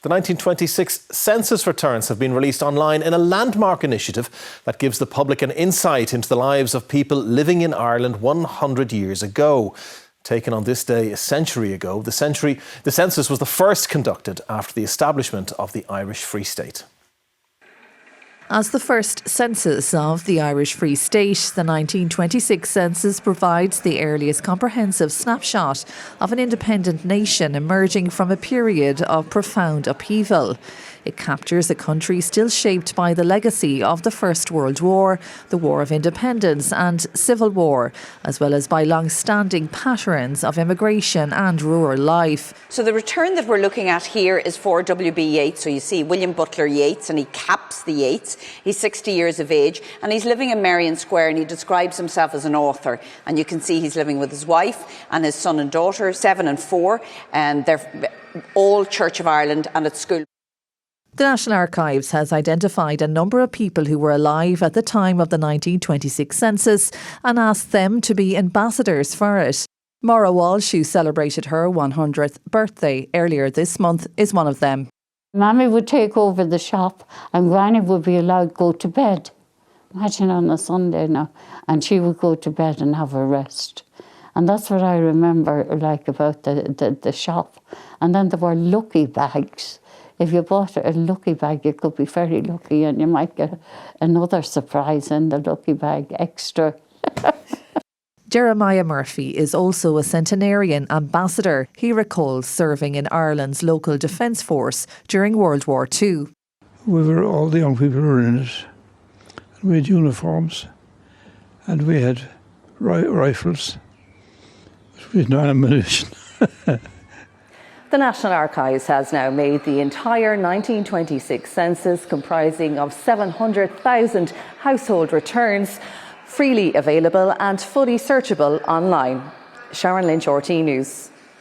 The 1926 census returns have been released online in a landmark initiative that gives the public an insight into the lives of people living in Ireland 100 years ago. Taken on this day a century ago, the census was the first conducted after the establishment of the Irish Free State. As the first census of the Irish Free State, the 1926 census provides the earliest comprehensive snapshot of an independent nation emerging from a period of profound upheaval. It captures a country still shaped by the legacy of the First World War, the War of Independence and Civil War, as well as by long-standing patterns of immigration and rural life. So the return that we're looking at here is for W.B. Yeats. So you see William Butler Yeats, and he caps the Yeats. He's 60 years of age and he's living in Merrion Square, and he describes himself as an author. And you can see he's living with his wife and his son and daughter, 7 and 4, and they're all Church of Ireland and at school. The National Archives has identified a number of people who were alive at the time of the 1926 census and asked them to be ambassadors for it. Maura Walsh, who celebrated her 100th birthday earlier this month, is one of them. Mammy would take over the shop and Granny would be allowed to go to bed. Imagine on a Sunday now. And she would go to bed and have a rest. And that's what I remember like about the shop. And then there were lucky bags. If you bought a lucky bag, you could be very lucky and you might get another surprise in the lucky bag extra. Jeremiah Murphy is also a centenarian ambassador. He recalls serving in Ireland's local defence force during World War II. All the young people were in it. We had uniforms and we had rifles. We had no ammunition. The National Archives has now made the entire 1926 census, comprising of 700,000 household returns, freely available and fully searchable online. Sharon Lynch, RT News.